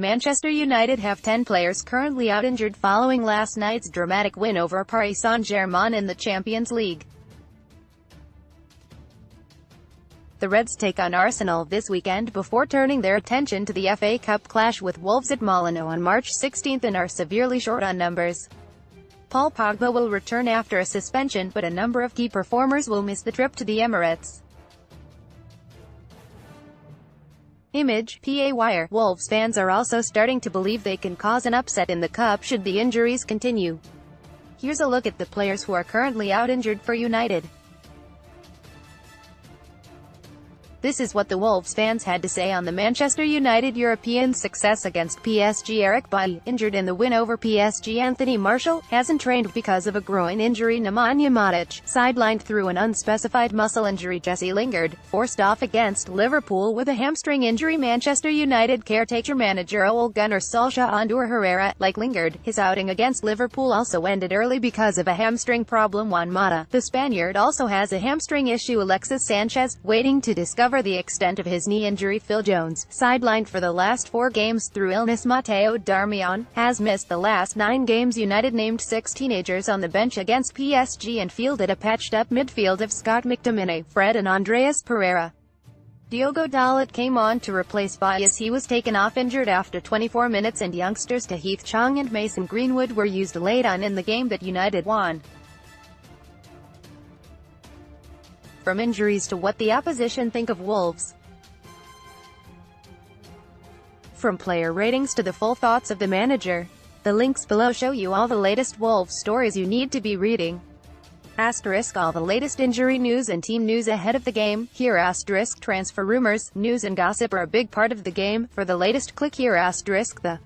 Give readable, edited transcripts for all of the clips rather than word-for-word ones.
Manchester United have 10 players currently out injured following last night's dramatic win over Paris Saint Germain in the Champions League. The Reds take on Arsenal this weekend before turning their attention to the FA Cup clash with Wolves at Molineux on March 16 and are severely short on numbers. Paul Pogba will return after a suspension, but a number of key performers will miss the trip to the Emirates. Image, PA Wire. Wolves fans are also starting to believe they can cause an upset in the Cup should the injuries continue. Here's a look at the players who are currently out injured for United. This is what the Wolves fans had to say on the Manchester United European success against PSG. Eric Bailly, injured in the win over PSG. Anthony Martial, hasn't trained because of a groin injury. Nemanja Matic, sidelined through an unspecified muscle injury. Jesse Lingard, forced off against Liverpool with a hamstring injury. Manchester United caretaker manager Ole Gunnar Solskjaer. Ander Herrera, like Lingard, his outing against Liverpool also ended early because of a hamstring problem. Juan Mata, the Spaniard, also has a hamstring issue. Alexis Sanchez, waiting to discover the extent of his knee injury. Phil Jones, sidelined for the last 4 games through illness. Matteo Darmian, has missed the last 9 games. United named 6 teenagers on the bench against PSG and fielded a patched-up midfield of Scott McTominay, Fred and Andreas Pereira. Diogo Dalot came on to replace Bailly as he was taken off injured after 24 minutes, and youngsters Tahith Chong and Mason Greenwood were used late on in the game that United won. From injuries to what the opposition think of Wolves. From player ratings to the full thoughts of the manager. The links below show you all the latest Wolves stories you need to be reading. Asterisk all the latest injury news and team news ahead of the game. Here asterisk transfer rumors, news and gossip are a big part of the game. For the latest, click here asterisk the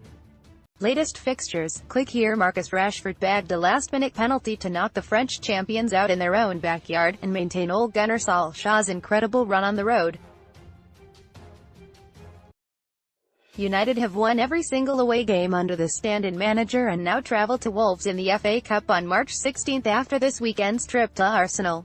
latest fixtures. Click here. Marcus Rashford bagged a last-minute penalty to knock the French champions out in their own backyard, and maintain Ole Gunnar Solskjaer's incredible run on the road. United have won every single away game under the stand-in manager and now travel to Wolves in the FA Cup on March 16 after this weekend's trip to Arsenal.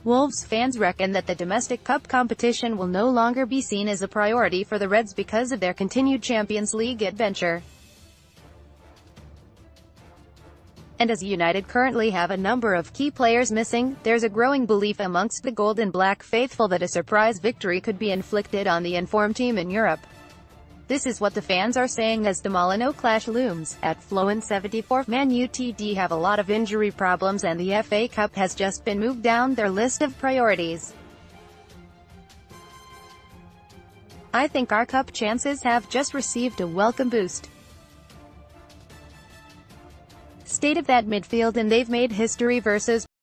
Wolves fans reckon that the domestic cup competition will no longer be seen as a priority for the Reds because of their continued Champions League adventure. And as United currently have a number of key players missing, there's a growing belief amongst the Gold and Black faithful that a surprise victory could be inflicted on the informed team in Europe. This is what the fans are saying as the Molineux clash looms. At Flowen74, ManUtd have a lot of injury problems and the FA Cup has just been moved down their list of priorities. I think our cup chances have just received a welcome boost. State of that midfield, and they've made history versus